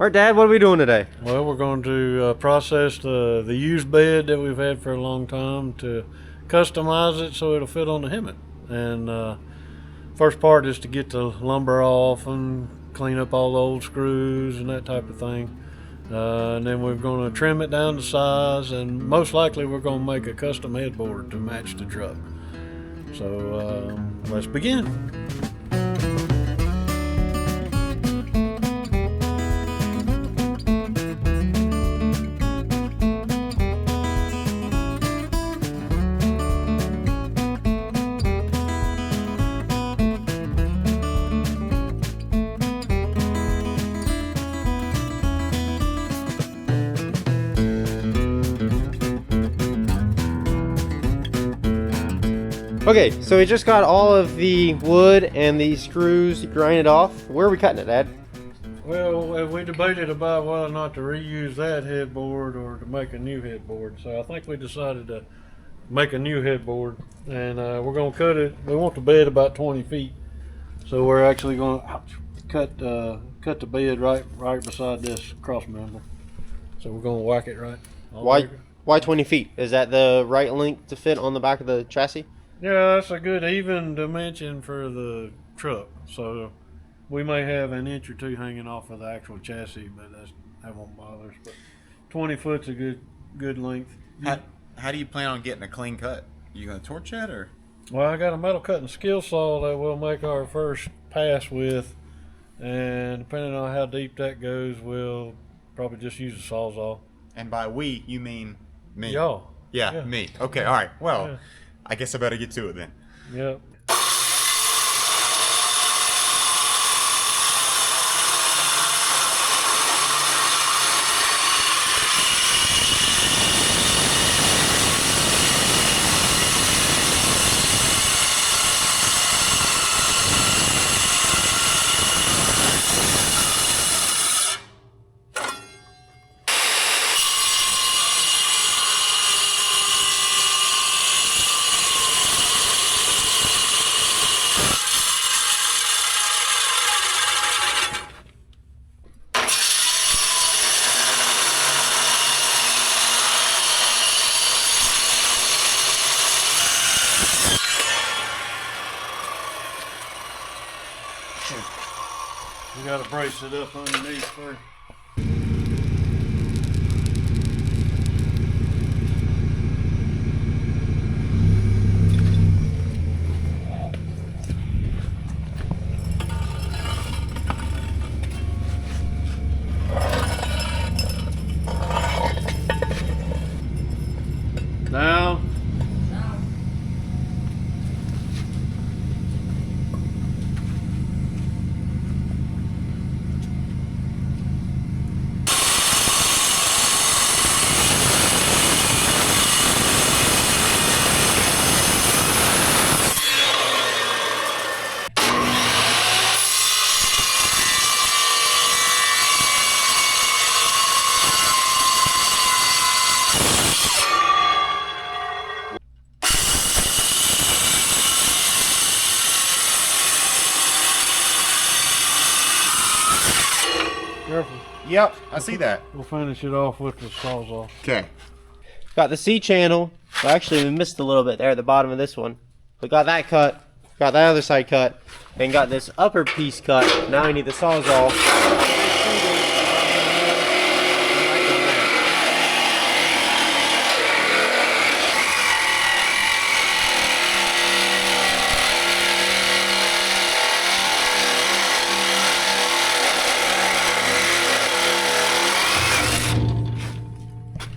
All right, Dad, what are we doing today? Well, we're going to process the used bed that we've had for a long time to customize it so it'll fit on the HEMTT. And first part is to get the lumber off and clean up all the old screws and that type of thing. And then we're going to trim it down to size, and most likely we're going to make a custom headboard to match the truck. So let's begin. Okay, so we just got all of the wood and the screws grinded off. Where are we cutting it, Dad? Well, we debated about whether or not to reuse that headboard or to make a new headboard. So I think we decided to make a new headboard, and we're going to cut it. We want the bed about 20 feet, so we're actually going to cut the bed right beside this cross member. So we're going to whack it right. Why 20 feet? Is that the right length to fit on the back of the chassis? Yeah, that's a good even dimension for the truck. So we may have an inch or two hanging off of the actual chassis, but that won't bother us. But 20 foot's a good length. How do you plan on getting a clean cut? You gonna torch that or? Well, I got a metal cutting skill saw that we'll make our first pass with, and depending on how deep that goes, we'll probably just use a sawzall. And by we, you mean me? Y'all. Yeah, me. Okay, all right. Well, Yeah. I guess I better get to it then. Yep. We got to brace it up underneath first. Down. Careful. Yep, I see that. We'll finish it off with the sawzall. Okay. Got the C channel. Well, actually, we missed a little bit there at the bottom of this one. We got that cut. Got that other side cut. And got this upper piece cut. Now I need the sawzall.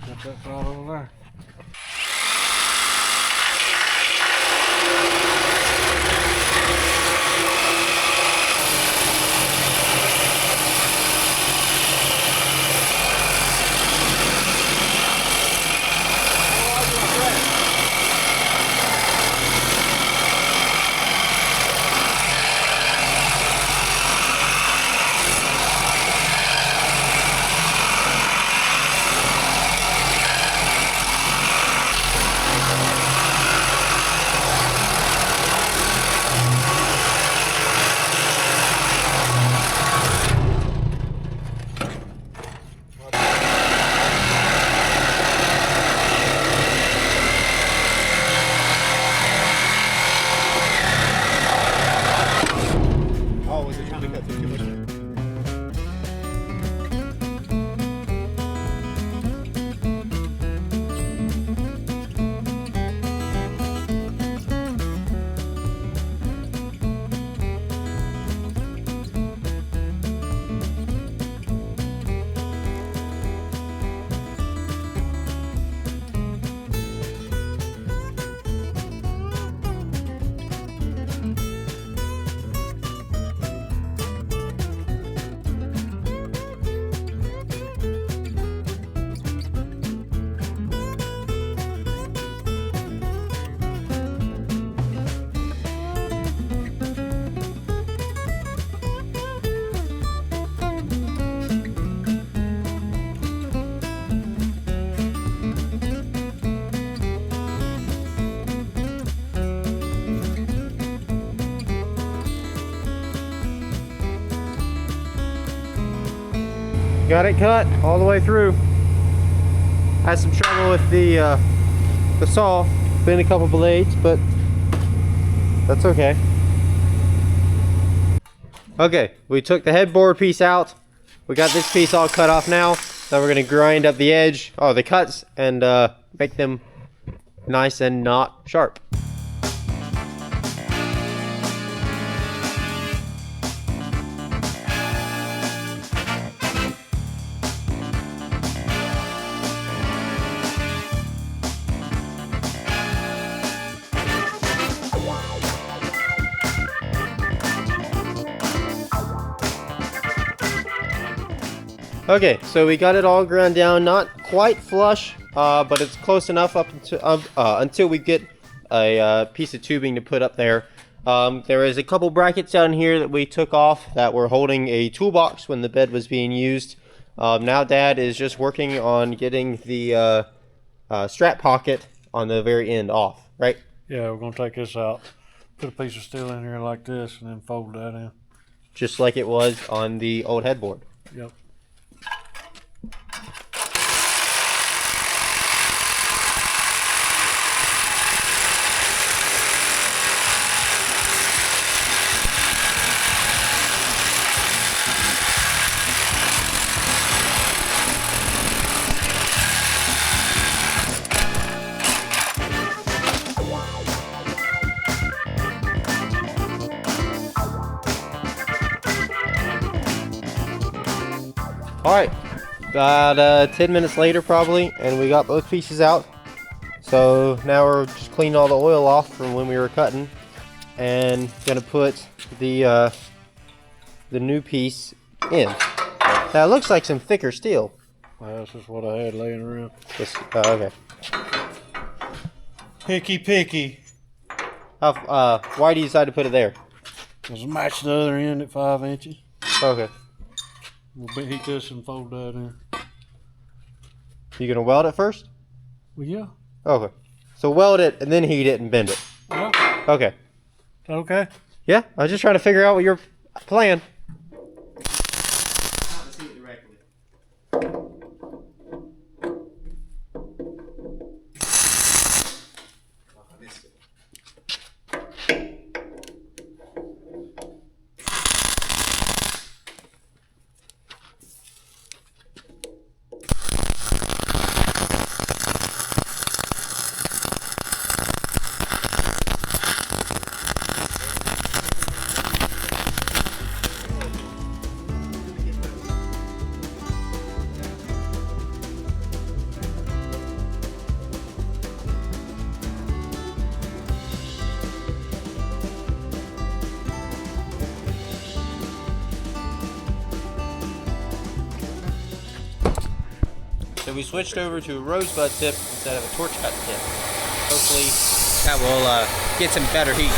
Got that right over there. got it cut all the way through. Had some trouble with the saw, bent a couple blades, but that's okay. Okay, we took the headboard piece out. We got this piece all cut off now. So we're gonna grind up the edge, the cuts, and make them nice and not sharp. Okay, so we got it all ground down, not quite flush, but it's close enough up until we get a piece of tubing to put up there. There is a couple brackets down here that we took off that were holding a toolbox when the bed was being used. Now Dad is just working on getting the strap pocket on the very end off, right? Yeah, we're gonna take this out, put a piece of steel in here like this, and then fold that in. Just like it was on the old headboard. Yep. Alright, about 10 minutes later probably, and we got both pieces out. So now we're just cleaning all the oil off from when we were cutting, and gonna put the new piece in. Now it looks like some thicker steel. Well, this is what I had laying around. Okay. Picky. Why do you decide to put it there? Let's match the other end at 5 inches. Okay. We'll heat this and fold that in. You gonna weld it first? Well, yeah. Okay. So weld it and then heat it and bend it. Yeah. Okay. Is that okay? Yeah, I was just trying to figure out what your plan. So we switched over to a rosebud tip instead of a torch cut tip. Hopefully that will get some better heat.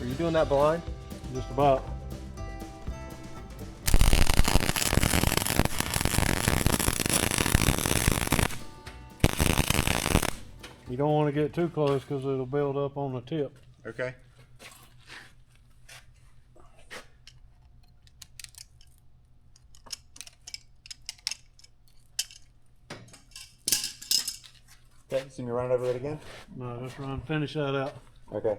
Are you doing that blind? Just about. You don't want to get too close because it'll build up on the tip. Okay. Okay, so you run it over it again? No, just finish that out. Okay.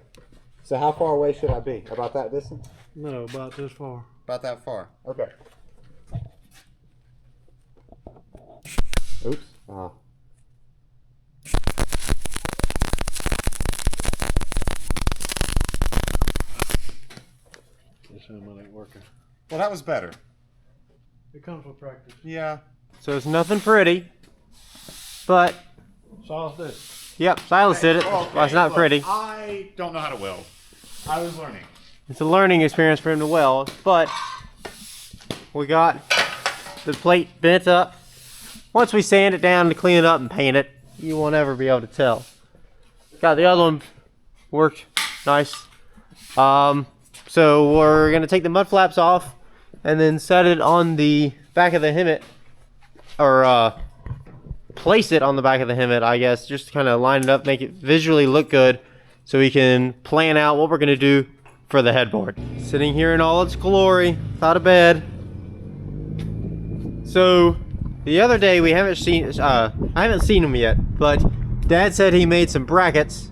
So how far away should I be? About that distance? No, about this far. About that far. Okay. Oops. This helmet ain't working. Well, that was better. It comes with practice. Yeah. So it's nothing pretty, but Silas did it. yep, Silas did it. Okay, Well, it's not look, pretty. I don't know how to weld. I was learning. It's a learning experience for him to weld, but we got the plate bent up. Once we sand it down to clean it up and paint it, you won't ever be able to tell. Got the other one worked nice. So we're gonna take the mud flaps off and then set it on the back of the HEMTT, or place it on the back of the HEMTT, I guess, just to kind of line it up, make it visually look good, so we can plan out what we're gonna do for the headboard. Sitting here in all its glory, without a bed. So the other day we haven't seen, I haven't seen them yet, but Dad said he made some brackets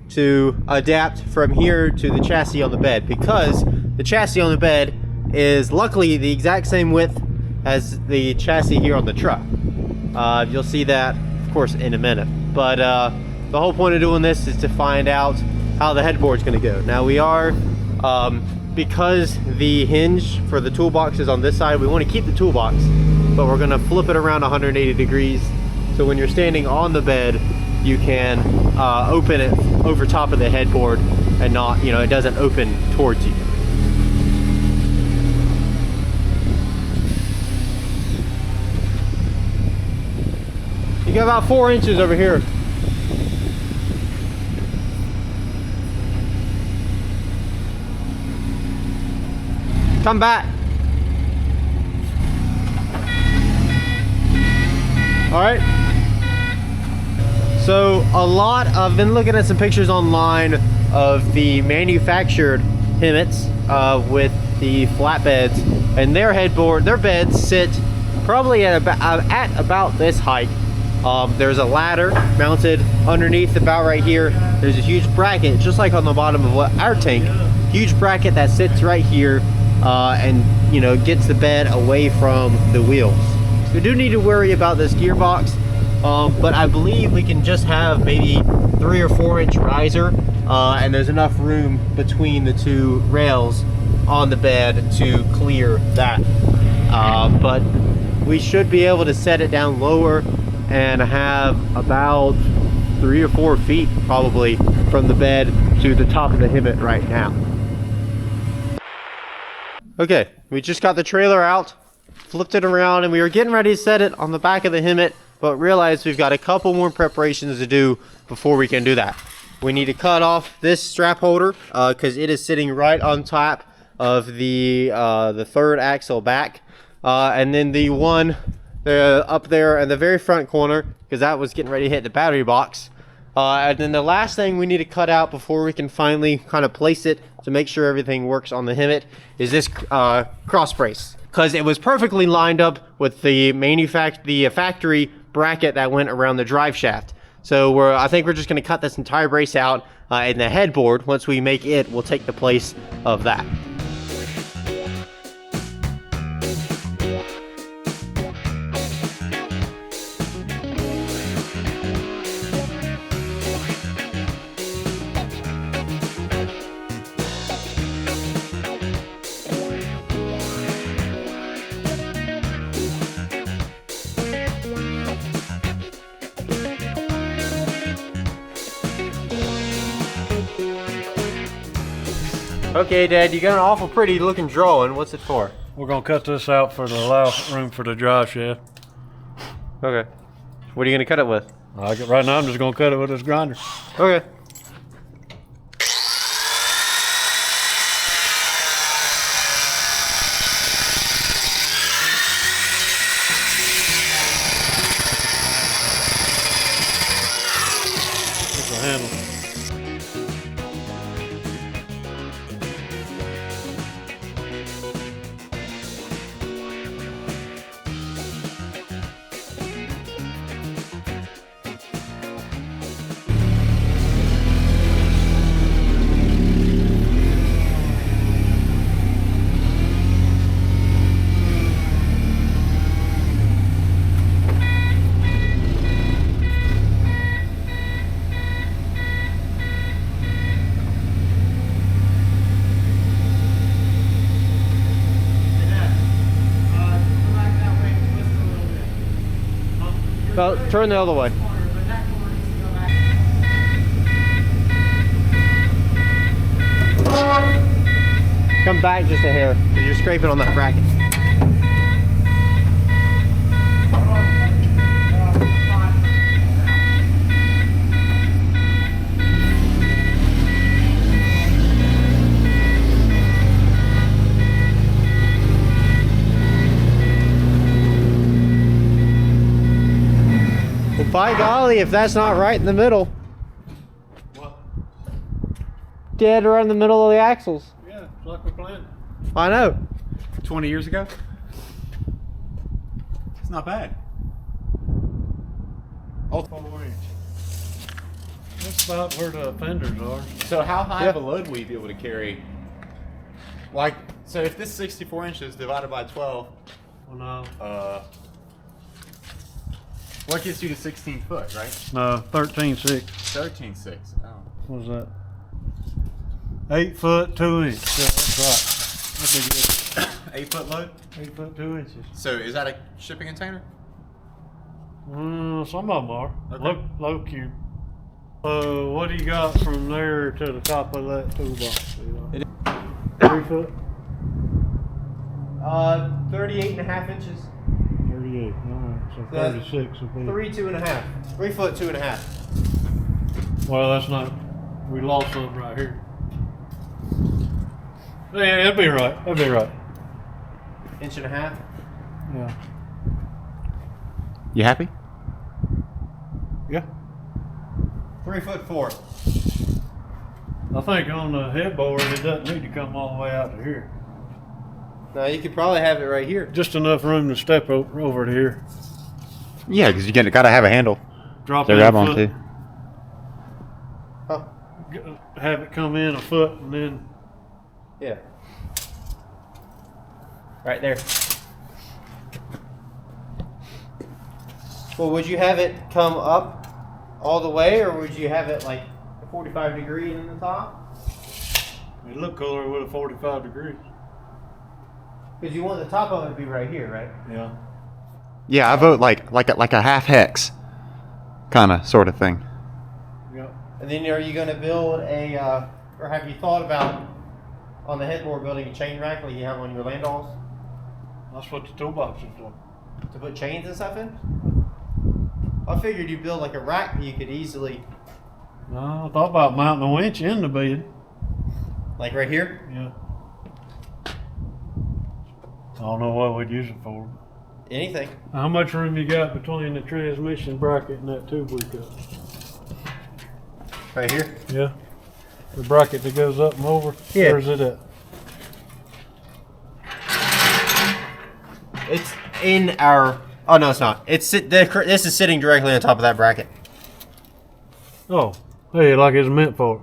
to adapt from here to the chassis on the bed, because the chassis on the bed is luckily the exact same width as the chassis here on the truck. You'll see that, of course, in a minute. But the whole point of doing this is to find out how the headboard's going to go. Now we are, because the hinge for the toolbox is on this side, we want to keep the toolbox, but we're going to flip it around 180 degrees. So when you're standing on the bed, you can open it over top of the headboard and not, it doesn't open towards you. You got about 4 inches over here. Come back. All right. So I've been looking at some pictures online of the manufactured HEMTTs with the flatbeds, and their beds sit probably at about this height. There's a ladder mounted underneath about right here. There's a huge bracket, just like on the bottom of our tank. Huge bracket that sits right here and gets the bed away from the wheels. We do need to worry about this gearbox, but I believe we can just have maybe 3 or 4 inch riser, and there's enough room between the two rails on the bed to clear that. But we should be able to set it down lower and have about 3 or 4 feet probably from the bed to the top of the HEMTT right now. Okay, we just got the trailer out, flipped it around, and we were getting ready to set it on the back of the HEMTT, but realized we've got a couple more preparations to do before we can do that. We need to cut off this strap holder because it is sitting right on top of the third axle back, and then the one up there in the very front corner, because that was getting ready to hit the battery box. And then the last thing we need to cut out before we can finally kind of place it to make sure everything works on the HEMTT is this cross brace, because it was perfectly lined up with the factory bracket that went around the drive shaft. So I think we're just going to cut this entire brace out, and the headboard, once we make it, will take the place of that. Okay, Dad, you got an awful pretty looking drawing. What's it for? We're gonna cut this out for the allow room for the drive shaft. Okay. What are you gonna cut it with? Right now I'm just gonna cut it with this grinder. Okay. Here's the handle. Well, turn the other way. Come back just a hair, because you're scraping on that bracket. Well, by golly, if that's not right in the middle. What? Dead right in the middle of the axles. Yeah, it's like we planned. I know. 20 years ago? It's not bad. Oh, 4 inch. That's about where the fenders are. So how high Yeah. of a load will you be able to carry? Like, so if this 64 inches divided by 12, Well, no. what gets you to 16 foot, right? No, 13.6. 13.6. Oh. What was that? 8 foot 2 inch. Yeah, that's right. That'd be good. 8 foot load? 8 foot 2 inches. So is that a shipping container? Some of them are. Okay. Low cube. What do you got from there to the top of that toolbox? 3 foot? 38.5 inches. 38. Alright, so That's 36 would be. 3, 2.5. 3 foot, 2.5. Well, that's not. We lost something right here. Yeah, that'd be right. That'd be right. 1.5 inches. Yeah. You happy? Yeah. 3 foot 4. I think on the headboard it doesn't need to come all the way out to here. No, you could probably have it right here. Just enough room to step over to here. Yeah, because you gotta have a handle Drop to in grab a foot, onto. Oh, have it come in a foot and then. yeah. Right there. Well, would you have it come up all the way, or would you have it like 45 degrees in the top? It'd look cooler with a 45 degrees. Because you want the top of it to be right here, right? Yeah. Yeah, I vote like a half hex, kind of sort of thing. Yeah. And then are you going to build a, or have you thought about on the headboard building a chain rack like you have on your landalls That's what the toolbox is for. to put chains and stuff in? I figured you'd build like a rack that you could easily, No, I thought about mounting a winch in the bed. like right here. Yeah. I don't know what we'd use it for. Anything. How much room you got between the transmission bracket and that tube we got? Right here. Yeah. The bracket that goes up and over? Yeah. Where's it at? It's in our. Oh no, it's not. This is sitting directly on top of that bracket. Oh, hey, like it's meant for it.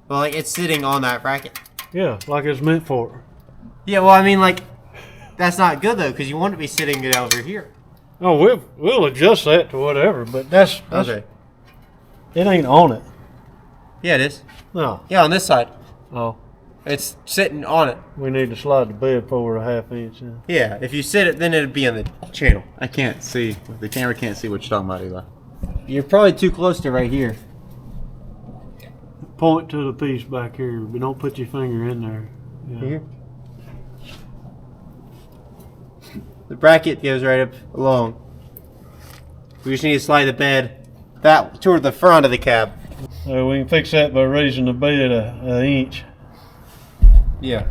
Well, like it's sitting on that bracket. Yeah, like it's meant for it. Yeah. Well, I mean, like that's not good though, because you want to be sitting it over here. Oh, we'll adjust that to whatever, but that's Okay. It ain't on it. Yeah, it is. No. Yeah, on this side, Oh, it's sitting on it. we need to slide the bed forward a half inch. Yeah. Yeah. If you sit it, then it'd be on the channel. I can't see. The camera can't see what you're talking about, Eli. You're probably too close to right here. Point to the piece back here, but don't put your finger in there. Yeah. Here. The bracket goes right up along. We just need to slide the bed that toward the front of the cab. We can fix that by raising the bed an inch. Yeah.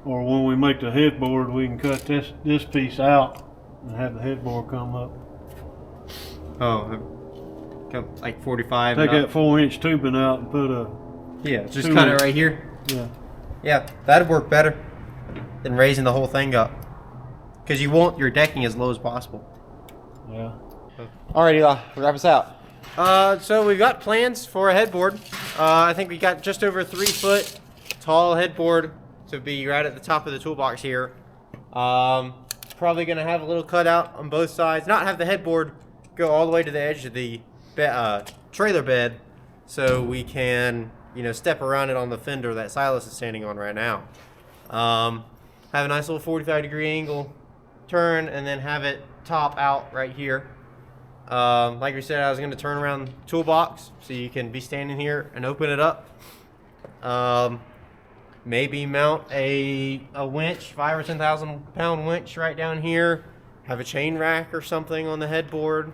Or when we make the headboard, we can cut this piece out and have the headboard come up. Oh, like 45. Take and that up. 4-inch tubing out and put a, Yeah, just 2 cut it inch. right here. yeah. Yeah, that'd work better than raising the whole thing up. Because you want your decking as low as possible. Yeah. All right, Eli, wrap us out. So we've got plans for a headboard. I think we got just over 3 foot tall headboard to be right at the top of the toolbox here. Probably gonna have a little cutout on both sides. Not have the headboard go all the way to the edge of the trailer bed, so we can, you know, step around it on the fender that Silas is standing on right now. Have a nice little 45-degree angle turn and then have it top out right here. Like we said, I was going to turn around the toolbox so you can be standing here and open it up. Maybe mount a winch, 5,000 or 10,000 pound winch right down here. Have a chain rack or something on the headboard.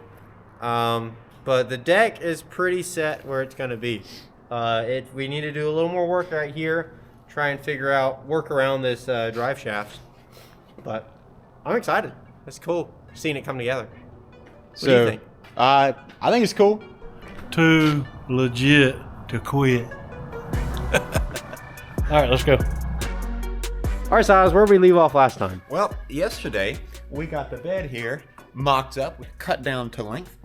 But the deck is pretty set where it's going to be. We need to do a little more work right here. Try and work around this drive shaft. But I'm excited. It's cool seeing it come together. What do you think? I think it's cool. Too legit to quit. All right, let's go. All right, Silas, where did we leave off last time? Well, yesterday we got the bed here mocked up, cut down to length,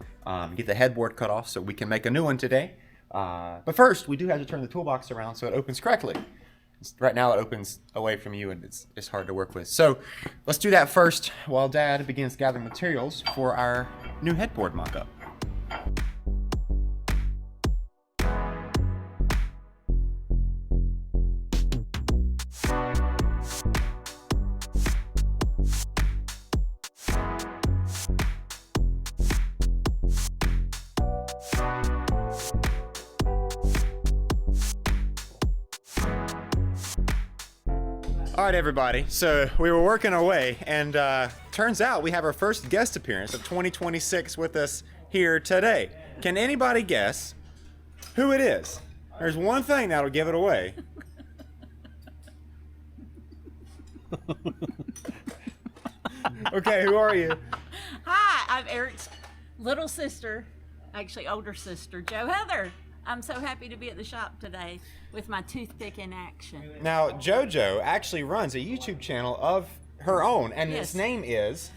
get the headboard cut off so we can make a new one today. But first, we do have to turn the toolbox around so it opens correctly. Right now it opens away from you and it's hard to work with. So let's do that first while Dad begins gathering materials for our new headboard mock-up. All right, everybody, so we were working our way, and turns out we have our first guest appearance of 2026 with us here today. Can anybody guess who it is? There's one thing that'll give it away. Okay, who are you? Hi, I'm Eric's little sister, actually older sister, Jo Heather. I'm so happy to be at the shop today with my toothpick in action. Now, JoJo actually runs a YouTube channel of her own, and Yes. its name is...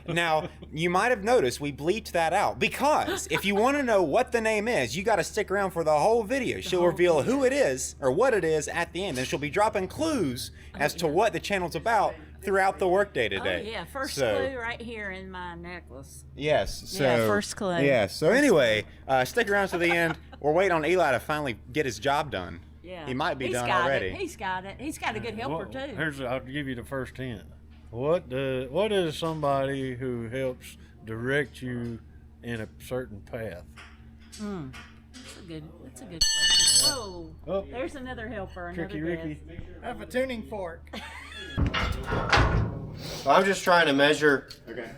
Now, you might have noticed we bleeped that out, because if you want to know what the name is, you got to stick around for the whole video. She'll reveal who it is, or what it is at the end, and she'll be dropping clues as to what the channel's about throughout the workday today. Oh yeah, first So- clue right here in my necklace. Yes. So, Yeah, first clue. Yes. So anyway, stick around to the end. We're waiting on Eli to finally get his job done. Yeah, He might be He's done got already. It. He's got it. He's got a good helper too. I'll give you the first hint. What is somebody who helps direct you in a certain path? That's a good question. Whoa, Oh. there's another helper. Another Tricky Ricky. guest. I have a tuning fork. I'm just trying to measure, Okay.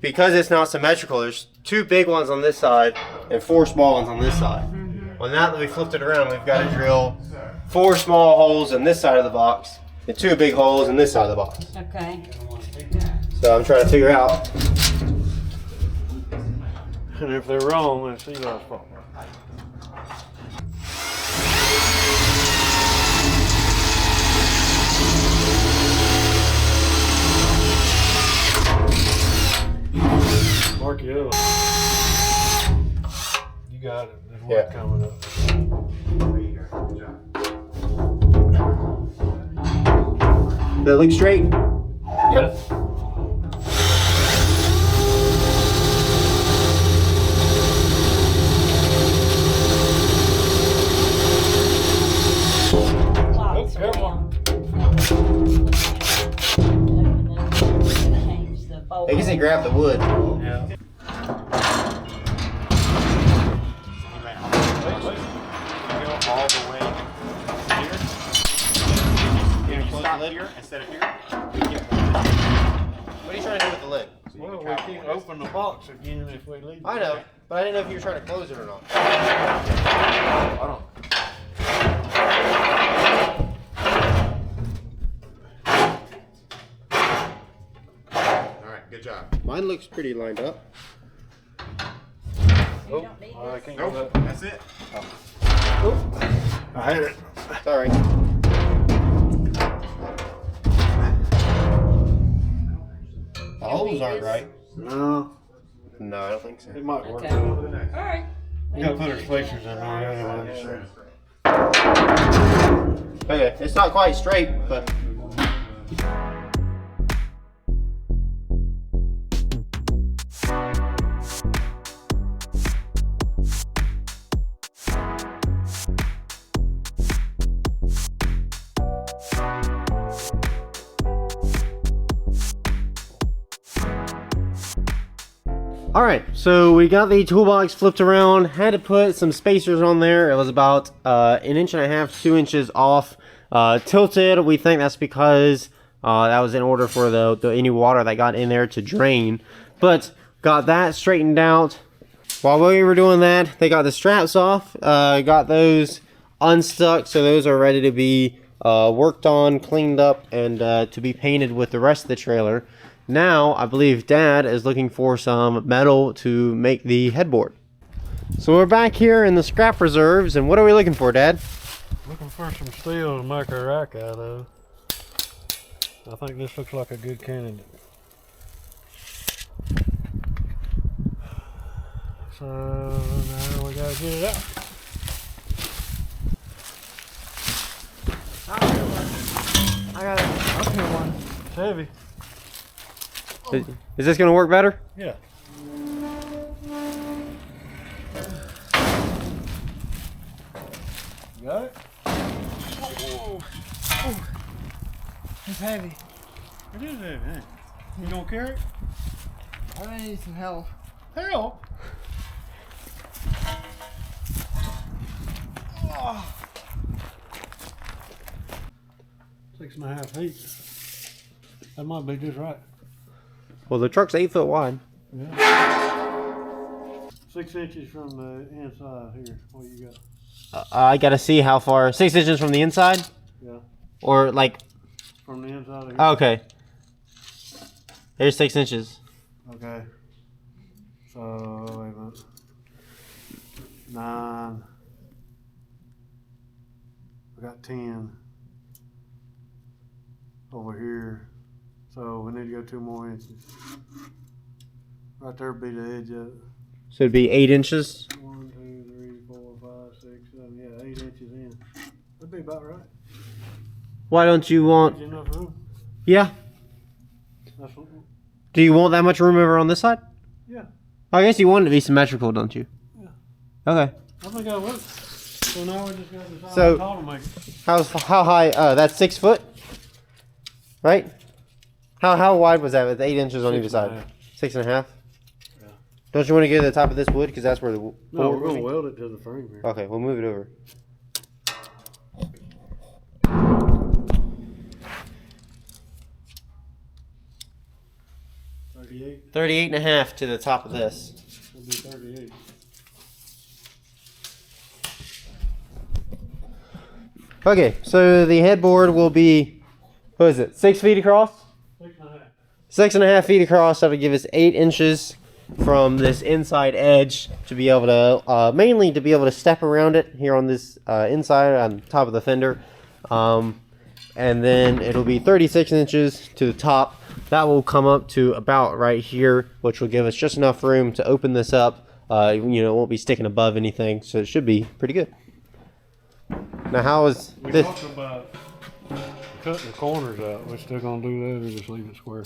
because it's not symmetrical, there's 2 big ones on this side and 4 small ones on this side. Well, now that we flipped it around, we've got to drill 4 small holes in this side of the box and 2 big holes in this side of the box. Okay. So I'm trying to figure out. And if they're wrong, it's Eli's fault. Mark the other one. You got it. There's one Yeah. coming up. Does that look straight? Yep. Lots careful. around. Change the bolt. I guess they grabbed the wood. Yeah. Go all the way here. If you stop here instead of here, What are you trying to do with the lid? Well, we can open the box again if we leave. I know, but I didn't know if you were trying to close it or not. hold on. All right, good job. Mine looks pretty lined up. You don't need I this. can't go Nope, back. that's it. I had it. Sorry. The holes aren't right. No, No, I don't think so. it might work. Okay. All right. You gotta put our spacers in there anyway. Okay, it's not quite straight, but All right, so we got the toolbox flipped around, had to put some spacers on there. It was about 1.5 inches, 2 inches off. Tilted, we think that's because that was in order for the any water that got in there to drain. But got that straightened out. While we were doing that, they got the straps off, got those unstuck, so those are ready to be worked on, cleaned up, and to be painted with the rest of the trailer. Now, I believe Dad is looking for some metal to make the headboard. So we're back here in the scrap reserves, and what are we looking for, Dad? Looking for some steel to make a rack out of. I think this looks like a good candidate. So now we gotta get it out. I got it. Up here one. It's heavy. Is this gonna work better? Yeah. You got it? It's heavy. It is heavy, ain't it? You gonna carry it? I'm gonna need some help. Help! Oh. 6.5 feet. That might be just right. Well, the truck's 8 foot wide. Yeah. 6 inches from the inside here. What you got? I gotta see how far. 6 inches from the inside? Yeah. Or like. From the inside of here. Okay. There's 6 inches. Okay. So, wait a minute. 9. I got 10 over here. So we need to go 2 more inches. Right there would be the edge of it. So it'd be 8 inches. 1, 2, 3, 4, 5, 6, 7. Yeah, 8 inches in. That'd be about right. Why don't you want? Is enough room? Yeah. That's what, Do you want that much room over on this side? yeah. I guess you want it to be symmetrical, don't you? Yeah. Okay. I think I would. So now we just got to decide So- how tall to make it. How high? That's 6 foot, right? How wide was that? With 8 inches on either 6.5. side. 6.5. Yeah. Don't you want to get to the top of this wood because that's where the No, board we're will gonna be? weld it to the frame here. Okay, we'll move it over. $38. 38.5 to the top of this. It'll be 38. Okay, so the headboard will be, what is it, 6 feet across? 6.5. 6.5 feet across. That'll give us 8 inches from this inside edge to be able to, mainly to be able to step around it here on this inside on top of the fender. And then it'll be 36 inches to the top. That will come up to about right here, which will give us just enough room to open this up. You know, it won't be sticking above anything, so it should be pretty good. Now, how is We this? talked about cutting the corners out. We're still gonna do that or just leave it square?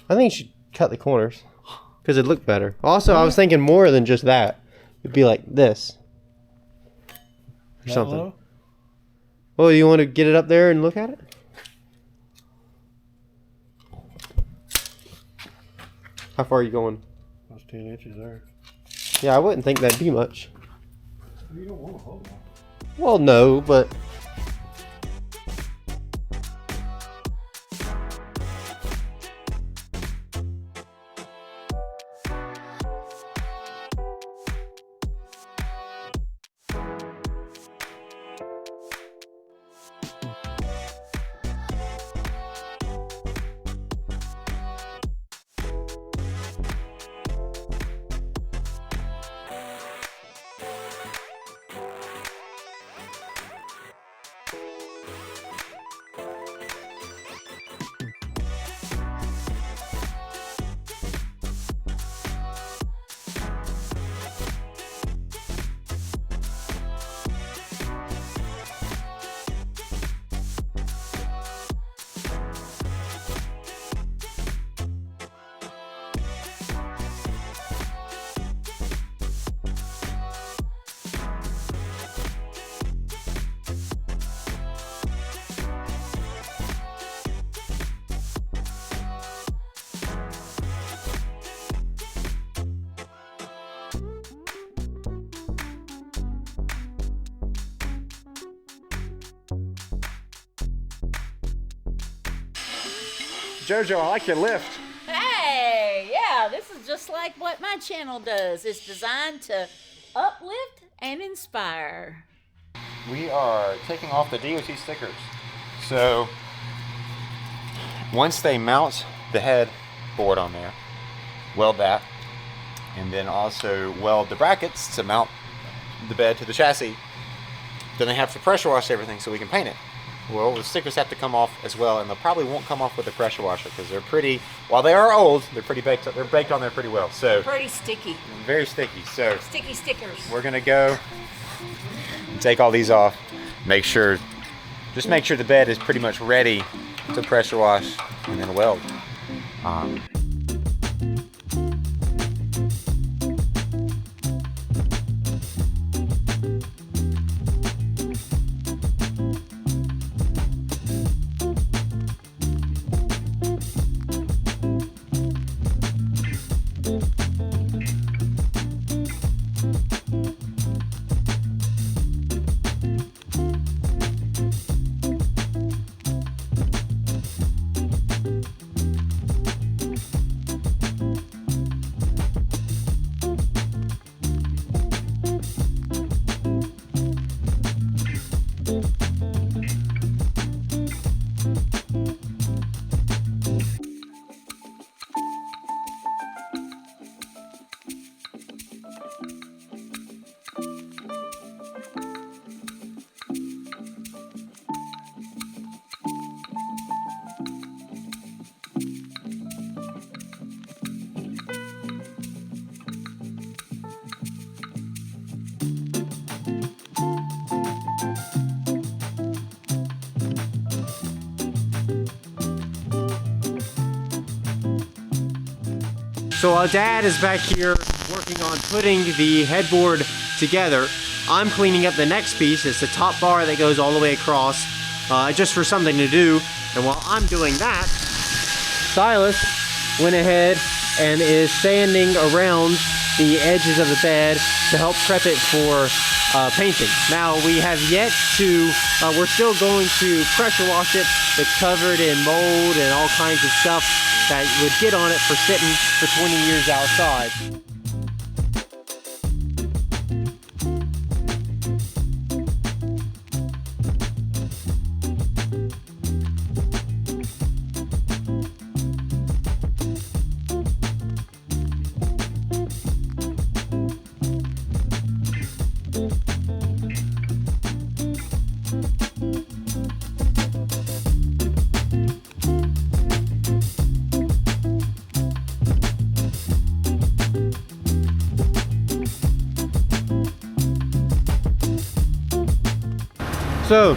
I think you should cut the corners because it'd look better. Also, I was thinking more than just that. It'd be like this or That something. low? Well, you want to get it up there and look at it? How far are you going? That's 10 inches there. Yeah, I wouldn't think that'd be much. You don't want a whole lot. Well, no, but Jojo, I like your lift. Hey, yeah, this is just like what my channel does. It's designed to uplift and inspire. We are taking off the DOT stickers. So once they mount the headboard on there, weld that, and then also weld the brackets to mount the bed to the chassis, then they have to pressure wash everything so we can paint it. Well, the stickers have to come off as well, and they probably won't come off with a pressure washer because they're pretty, while they are old, they're baked on there pretty well. So Pretty sticky. very sticky. So Sticky stickers. we're gonna go and take all these off. Just make sure the bed is pretty much ready to pressure wash and then weld. So while Dad is back here working on putting the headboard together, I'm cleaning up the next piece. It's the top bar that goes all the way across, just for something to do. And while I'm doing that, Silas went ahead and is sanding around the edges of the bed to help prep it for painting. Now we have yet to, we're still going to pressure wash it. It's covered in mold and all kinds of stuff that would get on it for sitting for 20 years outside. So,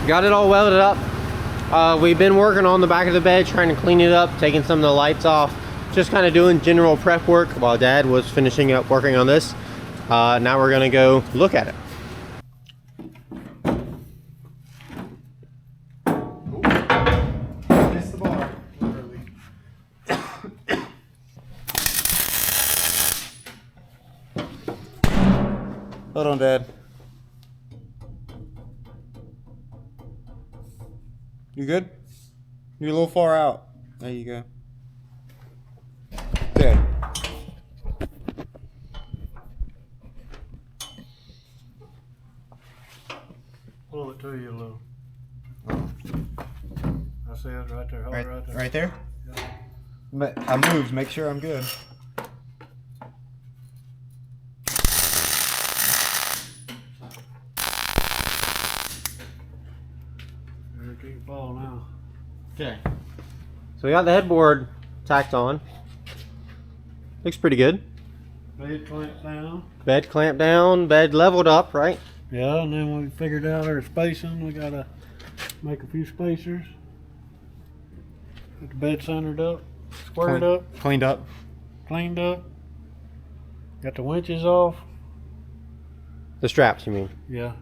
got it all welded up. We've been working on the back of the bed, trying to clean it up, taking some of the lights off, just kind of doing general prep work while Dad was finishing up working on this. Now we're gonna go look at it. Missed the bar, literally. Hold on, Dad. You good? You're a little far out. There you go. Okay. Pull it to you a little. I see it right there. Hold it right there. Right there? Yeah. I moved. Make sure I'm good. Can't fall now. Okay. So we got the headboard tacked on. Looks pretty good. Bed clamped down. Bed clamped down, bed leveled up, right? Yeah, and then we figured out our spacing. We gotta make a few spacers. Get the bed centered up, squared up, Cleaned up. cleaned up. Got the winches off. The straps, you mean? Yeah.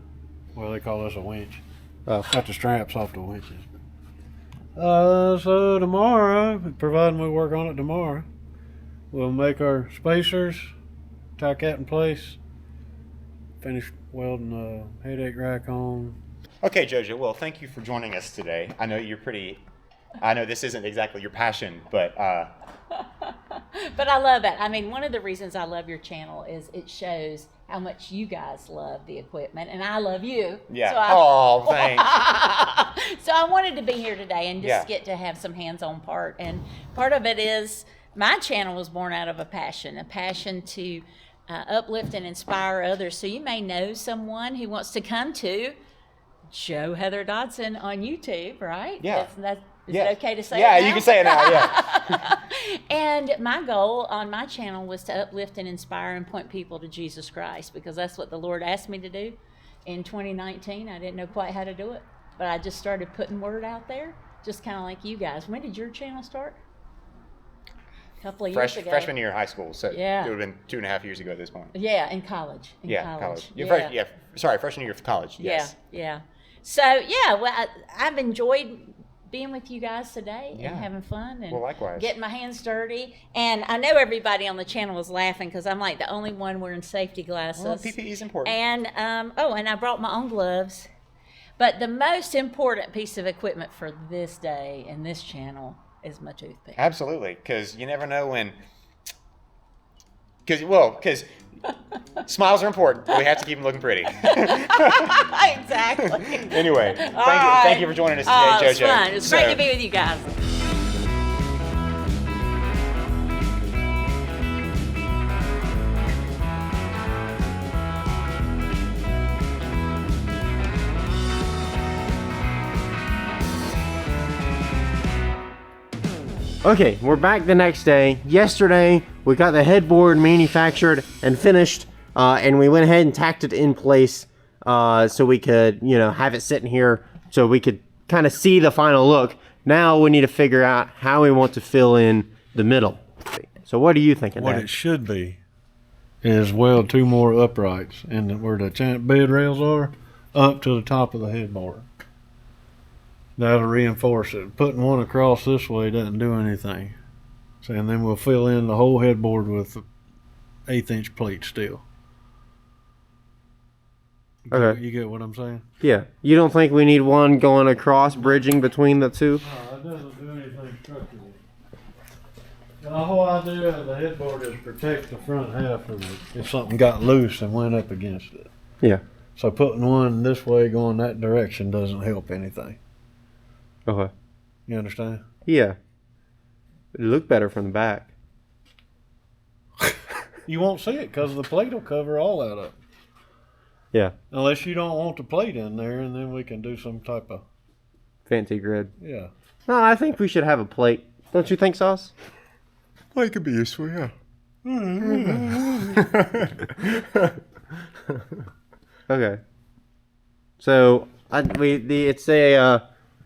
Well, they call us a winch. Oh. Got the straps off the winches. So tomorrow, providing we work on it tomorrow, we'll make our spacers, tack that in place, finish welding the headache rack on. Okay, Jojo. Well, thank you for joining us today. I know you're pretty I know this isn't exactly your passion, but But I love that. I mean, one of the reasons I love your channel is it shows how much you guys love the equipment, and I love you. yeah. So Oh, thanks. So I wanted to be here today and just Yeah. get to have some hands-on part. And part of it is my channel was born out of a passion to uplift and inspire others. So you may know someone who wants to come to Joe Heather Dodson on YouTube, right? Yeah. Is it okay to say Yeah, it now? you can say it now, yeah. And my goal on my channel was to uplift and inspire and point people to Jesus Christ, because that's what the Lord asked me to do in 2019. I didn't know quite how to do it, but I just started putting word out there, just kind of like you guys. When did your channel start? A couple of years ago. Freshman year of high school, so Yeah. it would have been 2.5 years ago at this point. Yeah, in college. College. Yeah. Freshman year of college. Yes. Yeah. So, yeah, well, I've enjoyed being with you guys today Yeah. and having fun and Well, likewise. getting my hands dirty. And I know everybody on the channel is laughing because I'm like the only one wearing safety glasses. Well, PPE is important. And, and I brought my own gloves. But the most important piece of equipment for this day and this channel is my toothpick. Absolutely, because you never know when. Because smiles are important. We have to keep them looking pretty. Exactly. Anyway, right. thank you for joining us Oh, today, it's JoJo. fun. It's great to be with you guys. Okay, we're back the next day. Yesterday, we got the headboard manufactured and finished, and we went ahead and tacked it in place so we could, have it sitting here so we could kind of see the final look. Now we need to figure out how we want to fill in the middle. So what are you thinking, What Dad? it should be is weld 2 more uprights and where the bed rails are up to the top of the headboard. That'll reinforce it. Putting one across this way doesn't do anything. So, and then we'll fill in the whole headboard with 1/8" plate steel. Okay. You get what I'm saying? Yeah. You don't think we need one going across, bridging between the two? No, it doesn't do anything structurally. The whole idea of the headboard is protect the front half of it if something got loose and went up against it. Yeah. So putting one this way going that direction doesn't help anything. Okay. You understand? Yeah. It look better from the back. You won't see it because the plate will cover all that up. Yeah. Unless you don't want the plate in there, and then we can do some type of, Fancy grid. yeah. No, I think we should have a plate. Don't you think, Sauce? Well, it could be useful, yeah. Okay. So it's a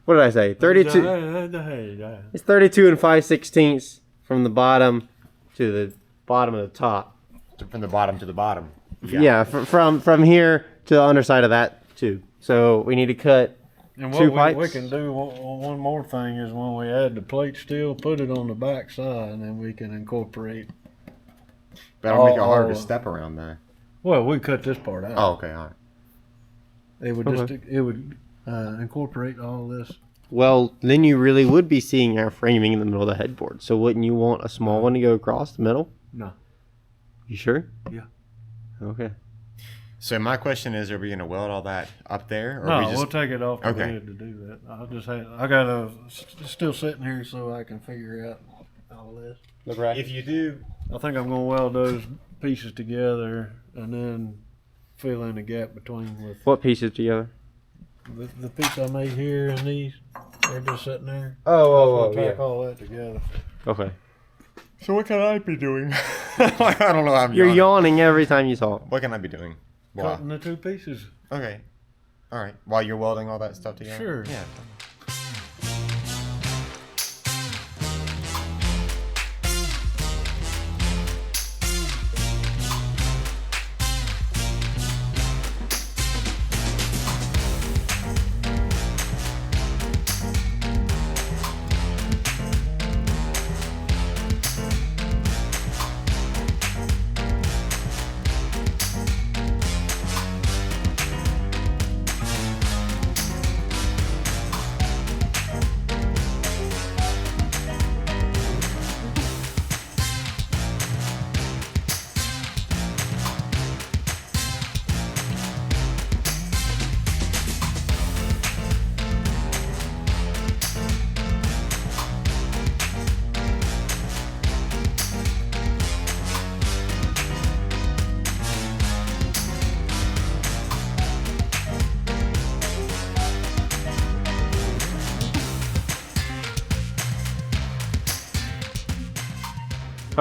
what did I say? 32. It's 32 and 5/16 from the bottom to the bottom of the top. From the bottom to the bottom. Yeah, from here to the underside of that too. So we need to cut And 2 what pipes. we can do, one more thing is when we add the plate steel, put it on the back side, and then we can incorporate. That'll make it Oh, harder to oh. step around there. Well, we cut this part out. Oh, okay, all right. It would Okay. incorporate all this. Well, then you really would be seeing our framing in the middle of the headboard. So wouldn't you want a small one to go across the middle? No. You sure? Yeah. Okay. So my question is, are we going to weld all that up there? Or No, we just... we'll take it off the Okay. lid to do that. I got still sitting here so I can figure out all this. Look right. If you do... I think I'm gonna weld those pieces together and then fill in the gap between with What pieces together? the piece I made here and these. They're just sitting there. Oh, I'll tack all that together. Okay. So what can I be doing? I don't know. I'm You're yawning. yawning every time you talk. What can I be doing? Wow. Cutting the 2 pieces. Okay. All right. While you're welding all that stuff together? Sure. Yeah.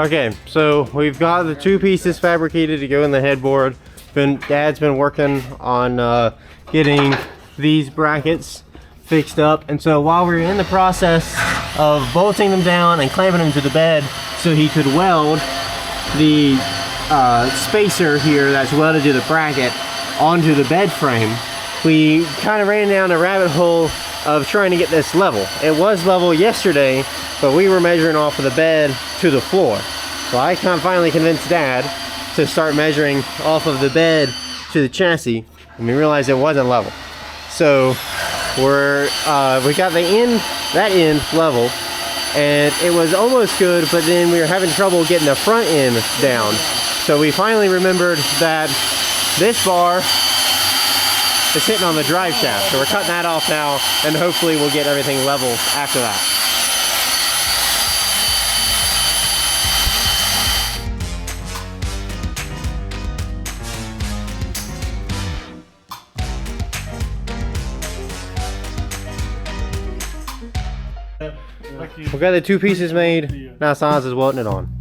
Okay, so we've got the 2 pieces fabricated to go in the headboard. Dad's been working on getting these brackets fixed up, and so while we were in the process of bolting them down and clamping them to the bed so he could weld the spacer here that's welded to the bracket onto the bed frame, we kind of ran down a rabbit hole of trying to get this level. It was level yesterday, but we were measuring off of the bed to the floor. So I finally convinced Dad to start measuring off of the bed to the chassis, and we realized it wasn't level. So we got that end level, and it was almost good, but then we were having trouble getting the front end down. So we finally remembered that this bar is hitting on the drive shaft. So we're cutting that off now, and hopefully we'll get everything level after that. We got the 2 pieces made. Now Silas is welding it on.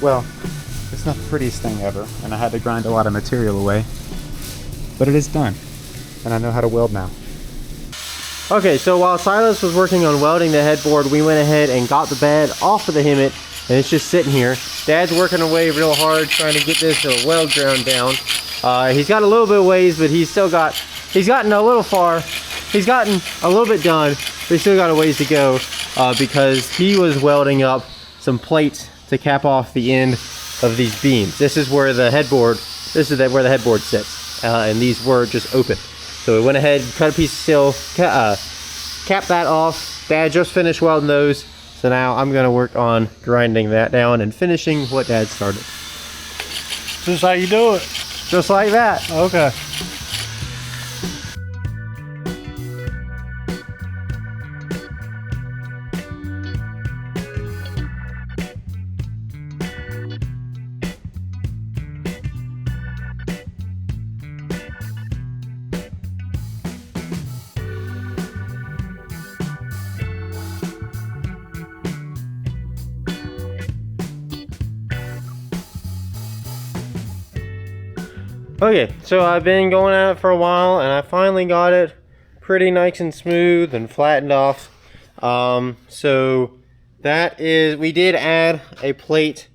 Well, it's not the prettiest thing ever, and I had to grind a lot of material away. But it is done, and I know how to weld now. Okay, so while Silas was working on welding the headboard, we went ahead and got the bed off of the HEMTT, and it's just sitting here. Dad's working away real hard trying to get this weld ground down. He's got a little bit of ways, but he's gotten a little far. He's gotten a little bit done, but he's still got a ways to go because he was welding up some plates to cap off the end of these beams. This is where the headboard, where the headboard sits, and these were just open. So we went ahead, cut a piece of steel, cap that off. Dad just finished welding those, so now I'm gonna work on grinding that down and finishing what Dad started. This is how you do it. Just like that. Okay. Okay, so I've been going at it for a while, and I finally got it pretty nice and smooth and flattened off. So that is, we did add a plate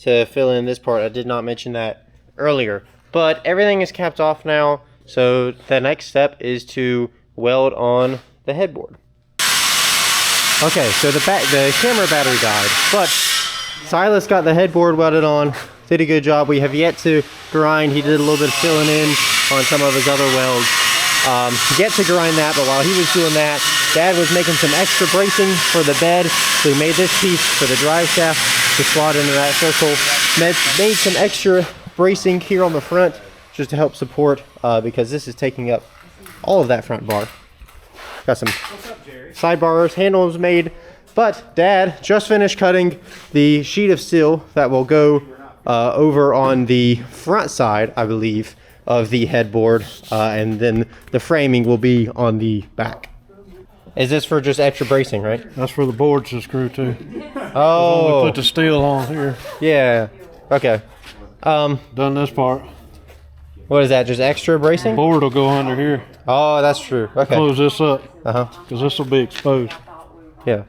to fill in this part. I did not mention that earlier, but everything is capped off now. So the next step is to weld on the headboard. Okay, so the camera battery died, but Silas got the headboard welded on. Did a good job. We have yet to grind. He did a little bit of filling in on some of his other welds. Yet to grind that, but while he was doing that, Dad was making some extra bracing for the bed. So he made this piece for the drive shaft to slot into that circle. Made some extra bracing here on the front just to help support because this is taking up all of that front bar. Got some sidebars, handles made, but Dad just finished cutting the sheet of steel that will go over on the front side, I believe, of the headboard, and then the framing will be on the back. Is this for just extra bracing, right? That's for the boards to screw to. Oh, We put the steel on here. yeah. Okay. Done this part. What is that? Just extra bracing? Board will go under here. Oh, that's true. Okay. Close this up Uh huh. because this will be exposed. Yeah.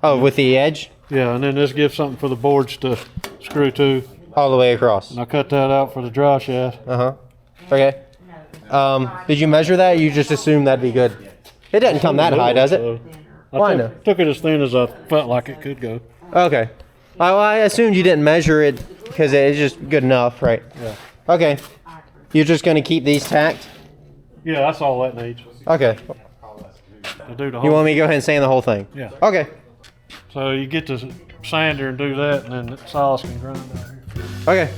Oh, with the edge Yeah, and then this gives something for the boards to screw to. all the way across. And I cut that out for the dry shaft. Uh huh. Okay. Did you measure that? You just assumed that'd be good. It doesn't come that high, does it? So Why I not? took it as thin as I felt like it could go. Okay. I assumed you didn't measure it because it's just good enough, right? Yeah. Okay. You're just gonna keep these tacked? Yeah, that's all that needs. Okay. To do the whole. You want me to go ahead and sand the whole thing? Yeah. Okay. So you get the sander and do that, and then the sauce can grind out here. Okay.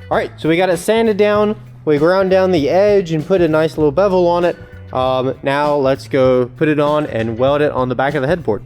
All right, so we got it sanded down. We ground down the edge and put a nice little bevel on it. Now let's go put it on and weld it on the back of the headboard.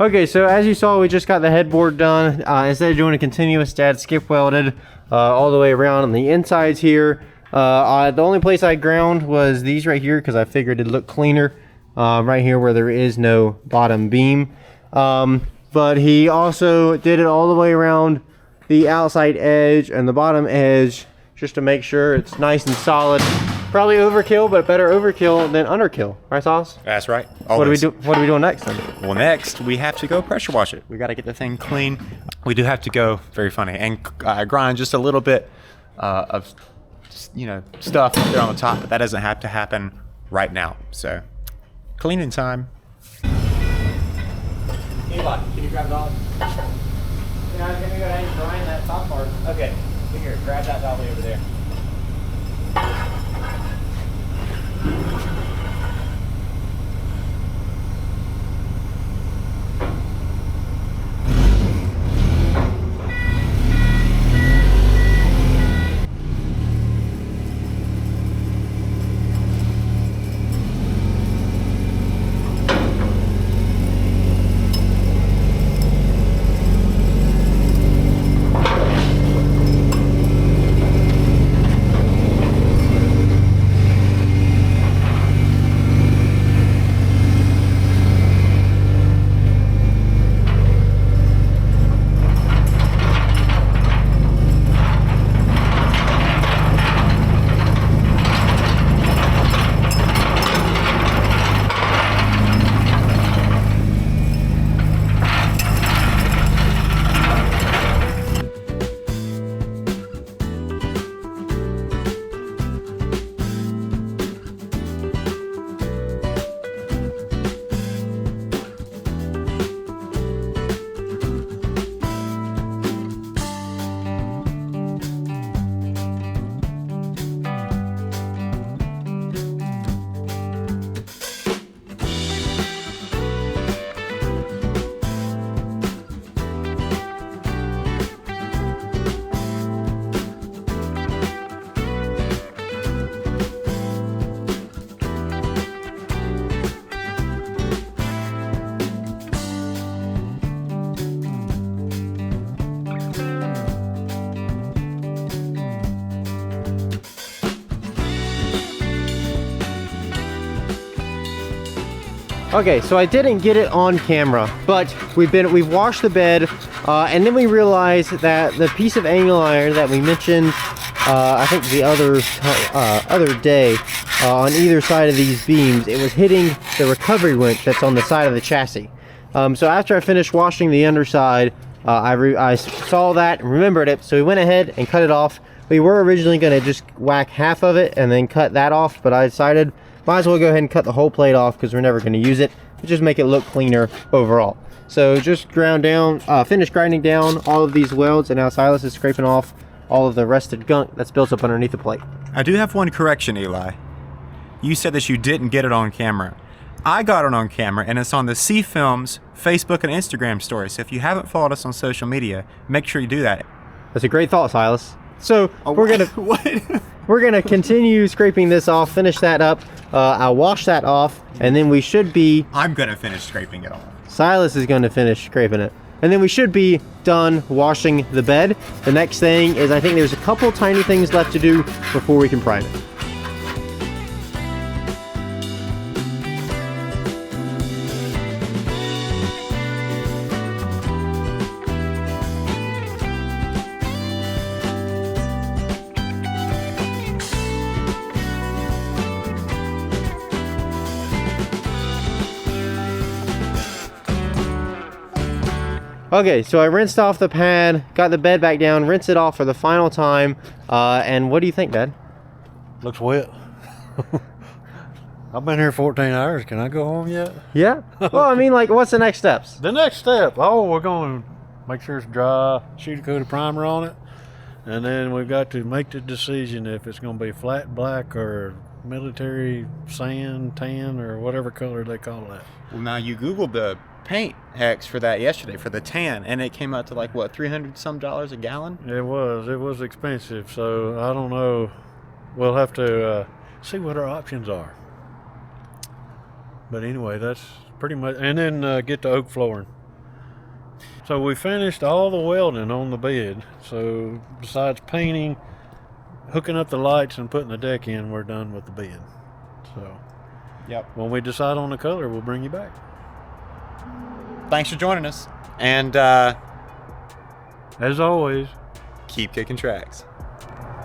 Okay, so as you saw, we just got the headboard done. Instead of doing a continuous, Dad skip welded all the way around on the insides here. The only place I ground was these right here because I figured it'd look cleaner right here where there is no bottom beam. But he also did it all the way around the outside edge and the bottom edge just to make sure it's nice and solid. Probably overkill, but better overkill than underkill, right, Sauce? That's right. What are we doing next then? Well, next we have to go pressure wash it. We got to get the thing clean. We do have to go, very funny, and grind just a little bit of, you know, stuff up there on the top, but that doesn't have to happen right now. So, cleaning time. Eli, can you grab the dog? Yeah, I was gonna go ahead and grind that top part. Okay, here, grab that dolly over there. Okay, so I didn't get it on camera, but we've washed the bed, and then we realized that the piece of angle iron that we mentioned, I think the other day, on either side of these beams, it was hitting the recovery winch that's on the side of the chassis. So after I finished washing the underside, I saw that and remembered it, so we went ahead and cut it off. We were originally going to just whack half of it and then cut that off, but I decided might as well go ahead and cut the whole plate off because we're never going to use it. just make it look cleaner overall. So just finish grinding down all of these welds, and now Silas is scraping off all of the rusted gunk that's built up underneath the plate. I do have one correction, Eli. You said that you didn't get it on camera. I got it on camera, and it's on the C Films Facebook and Instagram story. So if you haven't followed us on social media, make sure you do that. That's a great thought, Silas. So we're gonna continue scraping this off, finish that up. I'll wash that off, and then we should be. I'm gonna finish scraping it off. Silas is going to finish scraping it, and then we should be done washing the bed. The next thing is, I think there's a couple tiny things left to do before we can prime it. Okay, so I rinsed off the pad, got the bed back down, rinsed it off for the final time, and what do you think, Dad? Looks wet. I've been here 14 hours. Can I go home yet? Yeah? Well, I mean, like, what's the next steps? The next step, we're going to make sure it's dry, shoot a coat of primer on it, and then we've got to make the decision if it's going to be flat black or military sand, tan, or whatever color they call that. Well, now you Googled the paint hex for that yesterday for the tan, and it came out to like what, $300 some a gallon? It was expensive, so I don't know. We'll have to see what our options are. But anyway, that's pretty much, and then get the oak flooring. So we finished all the welding on the bed. So besides painting, hooking up the lights, and putting the deck in, we're done with the bed. So Yep. when we decide on the color, we'll bring you back. Thanks for joining us, and As always, keep kicking tracks.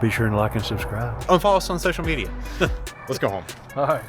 be sure and like and subscribe. Oh, and follow us on social media. Let's go home. All right.